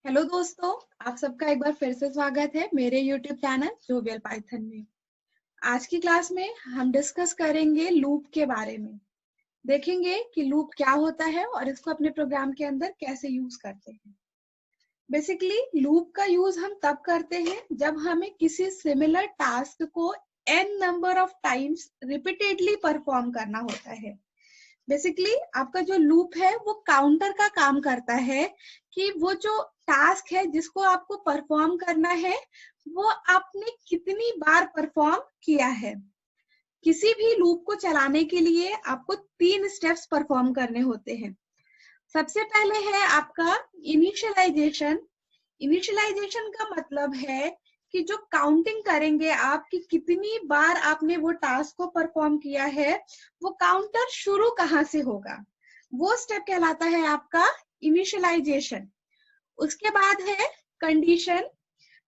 Hello दोस्तों, आप सबका एक बार फिर से स्वागत है मेरे YouTube चैनल जोवियल पाइथन में। आज की क्लास में हम डिस्कस करेंगे लूप के बारे में। देखेंगे कि लूप क्या होता है और इसको अपने प्रोग्राम के अंदर कैसे यूज करते हैं। बेसिकली लूप का यूज हम तब करते हैं जब हमें किसी सिमिलर टास्क को n number of times repeatedly perform करना होता है। बेसिकली आपका जो लूप है वो काउंटर का काम करता है कि वो जो टास्क है जिसको आपको परफॉर्म करना है वो आपने कितनी बार परफॉर्म किया है। किसी भी लूप को चलाने के लिए आपको 3 स्टेप्स परफॉर्म करने होते हैं। सबसे पहले है आपका इनिशियलाइजेशन। इनिशियलाइजेशन का मतलब है कि जो काउंटिंग करेंगे आप कि कितनी बार आपने वो टास्क को परफॉर्म किया है, वो काउंटर शुरू कहाँ से होगा, वो स्टेप कहलाता है आपका इनिशियलाइजेशन। उसके बाद है कंडीशन।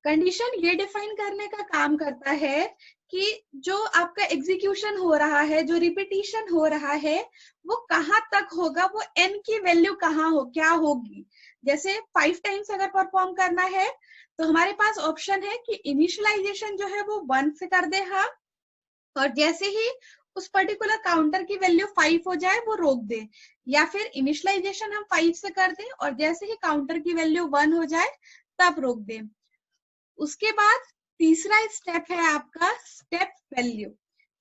कंडीशन ये डिफाइन करने का काम करता है कि जो आपका एग्जीक्यूशन हो रहा है, जो रिपीटिशन हो रहा है, वो कहाँ तक होगा, वो n की वैल्यू कहाँ हो, क्या होगी। जैसे 5 टाइम्स अगर परफॉर्म करना है तो हमारे पास ऑप्शन है कि इनिशियलाइजेशन जो है वो 1 से कर दे हम, और जैसे ही उस पर्टिकुलर काउंटर की वैल्यू 5 हो जाए वो रोक दे, या फिर इनिशियलाइजेशन हम 5 से कर दें और जैसे ही काउंटर की वैल्यू 1 हो जाए तब रोक दें। उसके बाद तीसरा स्टेप है आपका स्टेप वैल्यू।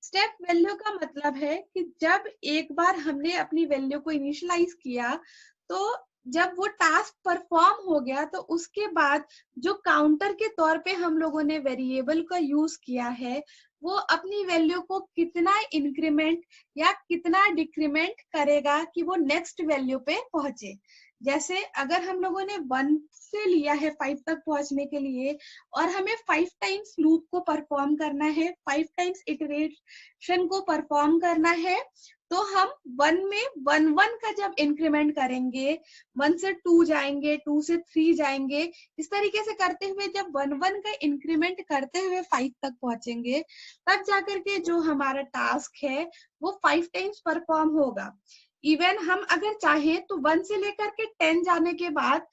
स्टेप वैल्यू का मतलब है कि जब एक बार हमने अपनी वैल्यू को इनिशियलाइज किया, तो जब वो टास्क परफॉर्म हो गया तो उसके बाद जो काउंटर के तौर पे हम लोगों ने वेरिएबल का यूज किया है, वो अपनी वैल्यू को कितना इंक्रीमेंट या कितना डिक्रीमेंट करेगा कि वो नेक्स्ट वैल्यू पे पहुंचे। जैसे अगर हम लोगों ने 1 से लिया है 5 तक पहुंचने के लिए और हमें 5 टाइम्स लूप को परफॉर्म करना है, 5 टाइम्स इटरेशन को परफॉर्म करना है, तो हम 1 में 1 का जब इंक्रीमेंट करेंगे, 1 से 2 जाएंगे, 2 से 3 जाएंगे, इस तरीके से करते हुए जब 1 का इंक्रीमेंट करते हुए 5 तक पहुंचेंगे, तब जाकर के जो हमारा टास्क है वो 5 टाइम्स परफॉर्म होगा। इवन हम अगर चाहें तो 1 से लेकर के 10 जाने के बाद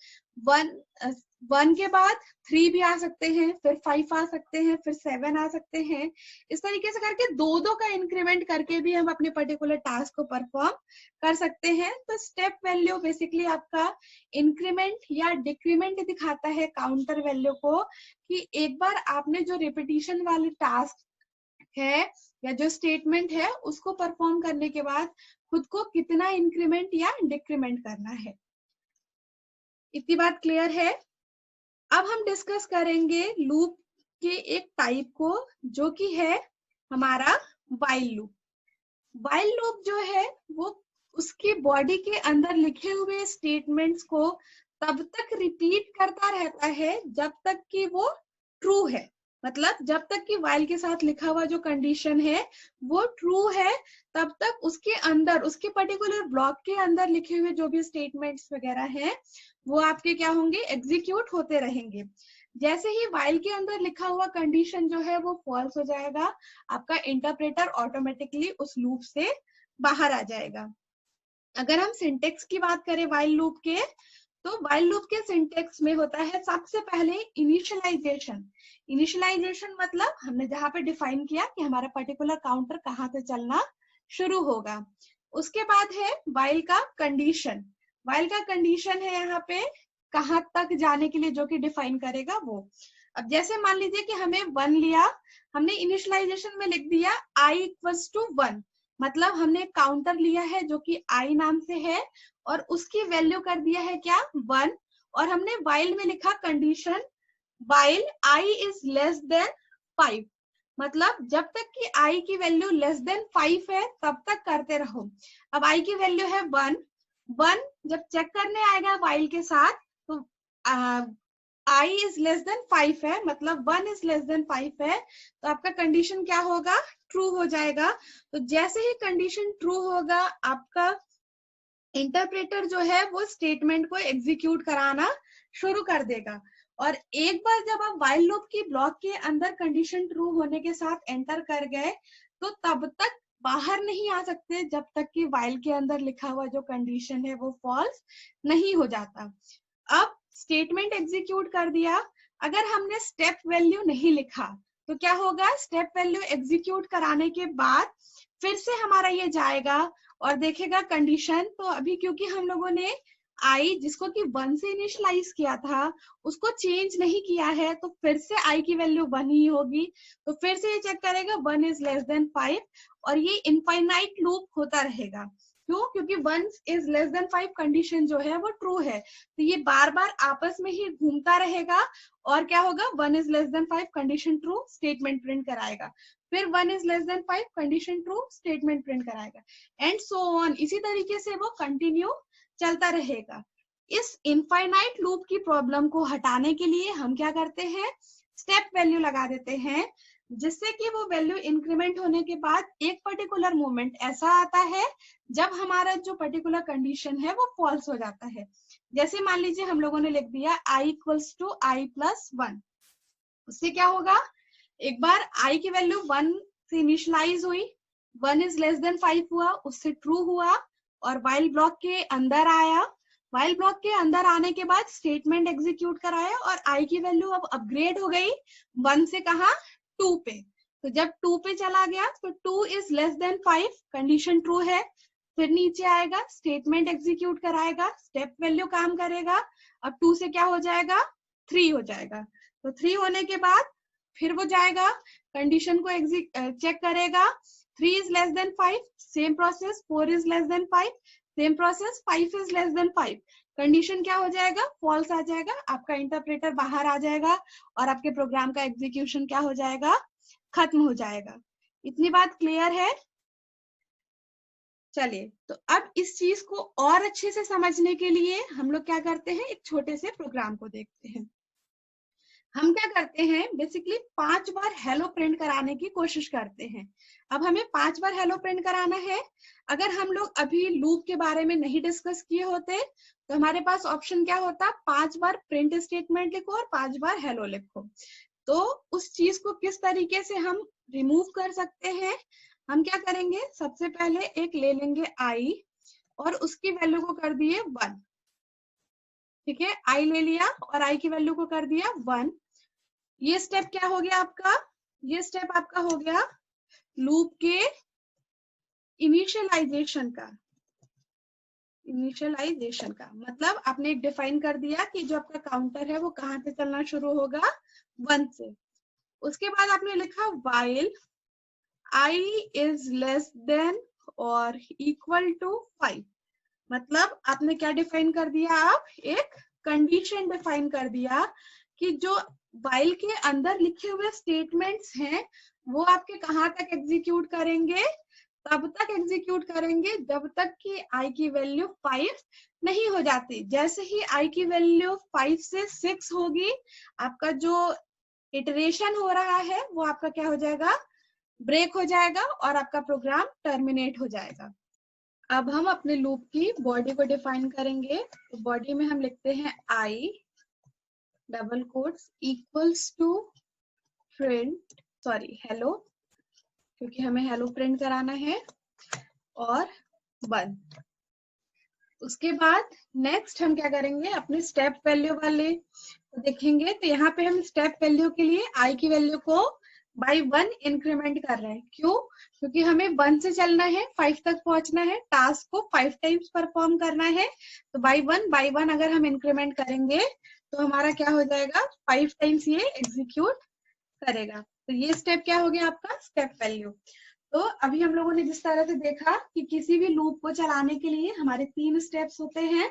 1 के बाद 3 भी आ सकते हैं, फिर 5 आ सकते हैं, फिर 7 आ सकते हैं। इस तरीके से करके 2 का इंक्रीमेंट करके भी हम अपने पर्टिकुलर टास्क को परफॉर्म कर सकते हैं। तो स्टेप वैल्यू बेसिकली आपका इंक्रीमेंट या डिक्रीमेंट दिखाता है काउंटर वैल्यू को, कि एक बार आपने जो रिपीटिशन वाली टास्क है या जो स्टेटमेंट है उसको परफॉर्म करने के बाद खुद को कितना इंक्रीमेंट या डिक्रीमेंट करना है। इतनी बात क्लियर है। अब हम डिस्कस करेंगे लूप के एक टाइप को, जो कि है हमारा व्हाइल लूप। व्हाइल लूप जो है वो उसकी बॉडी के अंदर लिखे हुए स्टेटमेंट्स को तब तक रिपीट करता रहता है जब तक कि वो ट्रू है। मतलब जब तक कि व्हाइल के साथ लिखा हुआ जो कंडीशन है वो ट्रू है, तब तक उसके अंदर, उसके पर्टिकुलर ब्लॉक के अंदर लिखे हुए जो भी स्टेटमेंट्स वगैरह हैं वो आपके क्या होंगे, एग्जीक्यूट होते रहेंगे। जैसे ही व्हाइल के अंदर लिखा हुआ कंडीशन जो है वो फॉल्स हो जाएगा, आपका इंटरप्रेटर ऑटोमेटिकली उस लूप से बाहर आ जाएगा। अगर हम सिंटेक्स की बात करें व्हाइल लूप के, तो व्हाइल लूप के सिंटेक्स में होता है सबसे पहले इनिशियलाइजेशन। इनिशियलाइजेशन मतलब हमने जहां पे डिफाइन किया कि हमारा पर्टिकुलर काउंटर कहाँ से चलना शुरू होगा। उसके बाद है व्हाइल का कंडीशन। व्हाइल का कंडीशन है यहाँ पे कहाँ तक जाने के लिए जो कि डिफाइन करेगा वो। अब जैसे मान लीजिए कि हमें 1 लिया, हमने इनिशियलाइजेशन में लिख दिया i इक्वल्स टू 1, मतलब हमने काउंटर लिया है जो कि i नाम से है और उसकी वैल्यू कर दिया है क्या, 1, और हमने व्हाइल में लिखा condition while i is less than 5, मतलब जब तक कि i की वैल्यू लेस देन 5 है तब तक करते रहो। अब i की वैल्यू है 1 जब चेक करने आएगा व्हाइल के साथ तो i इज लेस देन 5 है, मतलब 1 इज लेस देन 5 है, तो आपका कंडीशन क्या होगा, ट्रू हो जाएगा। तो जैसे ही कंडीशन ट्रू होगा आपका इंटरप्रेटर जो है वो स्टेटमेंट को एग्जीक्यूट कराना शुरू कर देगा। और एक बार जब आप व्हाइल लूप की ब्लॉक के अंदर कंडीशन ट्रू होने के साथ एंटर कर गए तो तब तक बाहर नहीं आ सकते जब तक कि व्हाइल के अंदर लिखा हुआ जो कंडीशन है वो फॉल्स नहीं हो जाता। अब स्टेटमेंट एग्जीक्यूट कर दिया। अगर हमने स्टेप वैल्यू नहीं लिखा तो क्या होगा, स्टेप वैल्यू एग्जीक्यूट कराने के बाद फिर से हमारा ये जाएगा और देखेगा कंडीशन। तो अभी क्योंकि हम लोगों ने आई जिसको कि 1 से इनिशियलाइज किया था उसको चेंज नहीं किया है, तो फिर से आई की वैल्यू 1 ही होगी। तो फिर से ये चेक करेगा 1 इज लेस देन 5 और ये इनफाइनाइट लूप होता रहेगा। क्यों? क्योंकि 1 इज लेस देन 5 कंडीशन जो है वो ट्रू है, तो ये बार बार आपस में ही घूमता रहेगा और क्या होगा, 1 is less than 5 condition true statement print कराएगा, फिर 1 is less than 5 condition true statement print कराएगा, एंड सो ऑन। इसी तरीके से वो कंटिन्यू चलता रहेगा। इस इनफाइनाइट लूप की प्रॉब्लम को हटाने के लिए हम क्या करते हैं, स्टेप वैल्यू लगा देते हैं, जिससे कि वो वैल्यू इंक्रीमेंट होने के बाद एक पर्टिकुलर मोमेंट ऐसा आता है जब हमारा जो पर्टिकुलर कंडीशन है वो फॉल्स हो जाता है। जैसे मान लीजिए हम लोगों ने लिख दिया i equals to i plus 1, उससे क्या होगा, एक बार i की वैल्यू 1 से इनिशियलाइज हुई, 1 इज लेस देन 5 हुआ, उससे ट्रू हुआ और व्हाइल ब्लॉक के अंदर आया। व्हाइल ब्लॉक के अंदर आने के बाद स्टेटमेंट एग्जीक्यूट कराया और i की वैल्यू अब अपग्रेड हो गई 1 से कहा 2 पे। तो जब 2 पे चला गया तो 2 is less than 5 condition true है, फिर नीचे आएगा स्टेटमेंट एग्जीक्यूट कराएगा, स्टेप वैल्यू काम करेगा, अब 2 से क्या हो जाएगा, 3 हो जाएगा। तो 3 होने के बाद फिर वो जाएगा कंडीशन को चेक करेगा, 3 is less than 5, same process, 4 is less than 5, same process, 5 is less than 5, condition क्या हो जाएगा, फॉल्स आ जाएगा, आपका इंटरप्रेटर बाहर आ जाएगा और आपके प्रोग्राम का एग्जीक्यूशन क्या हो जाएगा, खत्म हो जाएगा। इतनी बात क्लियर है? चलिए, तो अब इस चीज को और अच्छे से समझने के लिए हम लोग क्या करते हैं, एक छोटे से प्रोग्राम को देखते हैं। हम क्या करते हैं, बेसिकली 5 बार हेलो प्रिंट कराने की कोशिश करते हैं। अब हमें 5 बार हेलो प्रिंट कराना है। अगर हम लोग अभी लूप के बारे में नहीं डिस्कस किए होते तो हमारे पास ऑप्शन क्या होता, 5 बार प्रिंट स्टेटमेंट लिखो और 5 बार हेलो लिखो। तो उस चीज को किस तरीके से हम रिमूव कर सकते हैं, हम क्या करेंगे, सबसे पहले एक ले लेंगे i और उसकी वैल्यू को कर दिए 1। ठीक है, i ले लिया और i की वैल्यू को कर दिया 1। ये स्टेप क्या हो गया आपका, ये स्टेप आपका हो गया लूप के इनिशियलाइजेशन का। इनिशियलाइजेशन का मतलब आपने एक डिफाइन कर दिया कि जो आपका काउंटर है वो कहाँ से चलना शुरू होगा, 1 से। उसके बाद आपने लिखा while i is less than और equal to 5, मतलब आपने क्या डिफाइन कर दिया, आप एक कंडीशन डिफाइन कर दिया कि जो while के अंदर लिखे हुए स्टेटमेंट्स हैं वो आपके कहाँ तक एग्जीक्यूट करेंगे, तब तक एग्जीक्यूट करेंगे जब तक कि i की वैल्यू 5 नहीं हो जाती। जैसे ही i की वैल्यू 5 से 6 होगी, आपका जो इटरेशन हो रहा है वो आपका क्या हो जाएगा, ब्रेक हो जाएगा और आपका प्रोग्राम टर्मिनेट हो जाएगा। अब हम अपने लूप की बॉडी को डिफाइन करेंगे। तो बॉडी में हम लिखते हैं i double quotes equals to print hello, क्योंकि हमें हेलो प्रिंट कराना है, और 1। उसके बाद नेक्स्ट हम क्या करेंगे, अपने स्टेप वैल्यू वाले तो देखेंगे। तो यहाँ पे हम स्टेप वैल्यू के लिए i की वैल्यू को बाय 1 इंक्रीमेंट कर रहे हैं। क्यों? क्योंकि हमें 1 से चलना है, 5 तक पहुंचना है, टास्क को 5 टाइम्स परफॉर्म करना है। तो बाय 1 अगर हम इंक्रीमेंट करेंगे तो हमारा क्या हो जाएगा, 5 टाइम्स ये एग्जीक्यूट करेगा। तो ये स्टेप क्या हो गया आपका, स्टेप वैल्यू। तो अभी हम लोगों ने जिस तरह से देखा कि किसी भी लूप को चलाने के लिए हमारे 3 स्टेप्स होते हैं।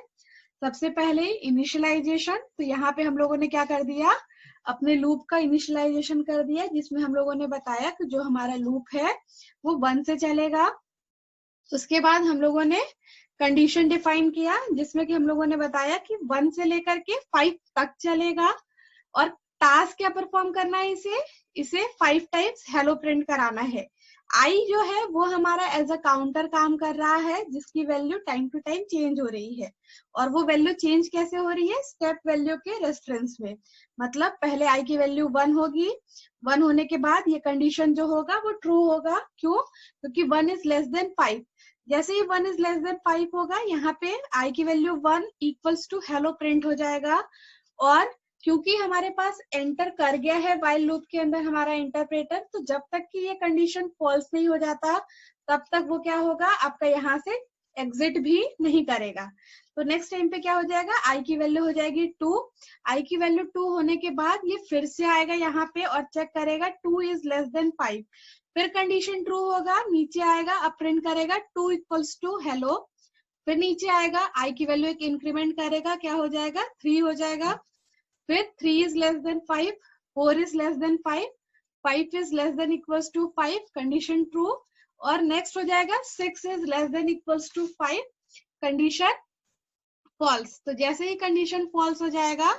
सबसे पहले इनिशियलाइजेशन, तो यहाँ पे हम लोगों ने क्या कर दिया, अपने लूप का इनिशियलाइजेशन कर दिया, जिसमें हम लोगों ने बताया कि जो हमारा लूप है वो 1 से चलेगा। उसके बाद हम लोगों ने कंडीशन डिफाइन किया, जिसमें कि हम लोगों ने बताया कि 1 से लेकर के 5 तक चलेगा और टास्क क्या परफॉर्म करना है, इसे 5 टाइम्स हेलो प्रिंट कराना है। आई जो है वो हमारा एज अ काउंटर काम कर रहा है, जिसकी value time to time change हो रही है। और वो वैल्यू चेंज कैसे हो रही है, स्टेप वैल्यू के रेफरेंस में। मतलब पहले आई की वैल्यू 1 होगी, 1 होने के बाद ये कंडीशन जो होगा वो ट्रू होगा। क्यों? क्योंकि 1 इज लेस देन 5। जैसे ही 1 इज लेस देन 5 होगा, यहाँ पे आई की value 1 equals to hello print हो जाएगा। और क्योंकि हमारे पास एंटर कर गया है व्हाइल लूप के अंदर हमारा इंटरप्रेटर, तो जब तक कि ये कंडीशन फॉल्स नहीं हो जाता तब तक वो क्या होगा, आपका यहाँ से एग्जिट भी नहीं करेगा। तो नेक्स्ट टाइम पे क्या हो जाएगा, आई की वैल्यू हो जाएगी 2। आई की वैल्यू 2 होने के बाद ये फिर से आएगा यहाँ पे और चेक करेगा 2 इज लेस देन 5। फिर कंडीशन ट्रू होगा, नीचे आएगा, अब प्रिंट करेगा 2 इक्वल्स टू हेलो। फिर नीचे आएगा, आई की वैल्यू एक इंक्रीमेंट करेगा, क्या हो जाएगा, 3 हो जाएगा। फिर 3 is less than 5, 4 is less than 5, 5 is less than equals to 5, condition true. और नेक्स्ट हो जाएगा 6 is less than equals to 5, condition false. तो जैसे ही कंडीशन फॉल्स हो जाएगा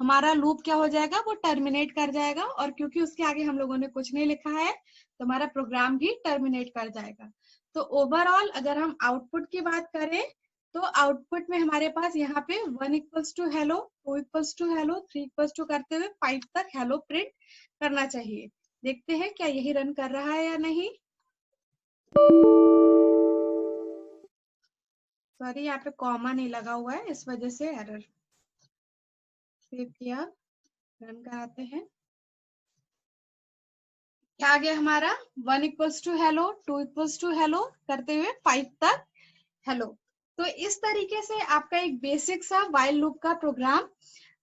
हमारा लूप क्या हो जाएगा, वो टर्मिनेट कर जाएगा। और क्योंकि उसके आगे हम लोगों ने कुछ नहीं लिखा है तो हमारा प्रोग्राम भी टर्मिनेट कर जाएगा। तो ओवरऑल अगर हम आउटपुट की बात करें तो आउटपुट में हमारे पास यहाँ पे 1 equals to hello, 2 equals to hello, 3 equals to करते हुए 5 तक हेलो प्रिंट करना चाहिए। देखते हैं क्या यही रन कर रहा है या नहीं। सॉरी, यहाँ पे कॉमा नहीं लगा हुआ है, इस वजह से एरर। सेव किया, रन कराते हैं। क्या आ गया हमारा, 1 equals to hello, 2 equals to hello करते हुए 5 तक हेलो। तो इस तरीके से आपका एक बेसिक सा व्हाइल लूप का प्रोग्राम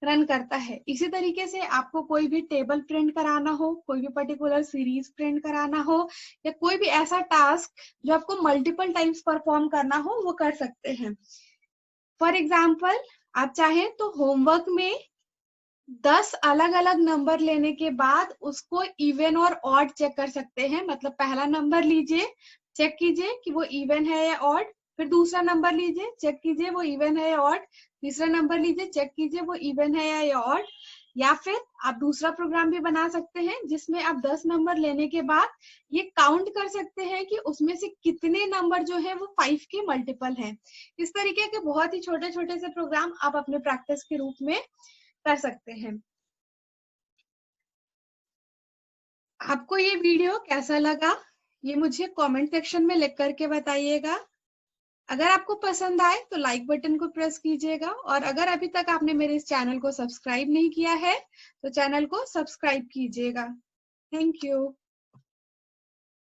रन करता है। इसी तरीके से आपको कोई भी टेबल प्रिंट कराना हो, कोई भी पर्टिकुलर सीरीज प्रिंट कराना हो, या कोई भी ऐसा टास्क जो आपको मल्टीपल टाइम्स परफॉर्म करना हो, वो कर सकते हैं। फॉर एग्जाम्पल, आप चाहें तो होमवर्क में 10 अलग अलग नंबर लेने के बाद उसको इवन और ऑड चेक कर सकते हैं। मतलब पहला नंबर लीजिए, चेक कीजिए कि वो इवन है या ऑड। फिर दूसरा नंबर लीजिए, चेक कीजिए वो इवन है या ऑड। तीसरा नंबर लीजिए, चेक कीजिए वो इवन है या ऑड। या फिर आप दूसरा प्रोग्राम भी बना सकते हैं जिसमें आप 10 नंबर लेने के बाद ये काउंट कर सकते हैं कि उसमें से कितने नंबर जो है वो 5 के मल्टीपल हैं। इस तरीके के बहुत ही छोटे छोटे से प्रोग्राम आप अपने प्रैक्टिस के रूप में कर सकते हैं। आपको ये वीडियो कैसा लगा ये मुझे कमेंट सेक्शन में लिख करके बताइएगा। अगर आपको पसंद आए तो लाइक बटन को प्रेस कीजिएगा, और अगर अभी तक आपने मेरे इस चैनल को सब्सक्राइब नहीं किया है तो चैनल को सब्सक्राइब कीजिएगा। Thank you.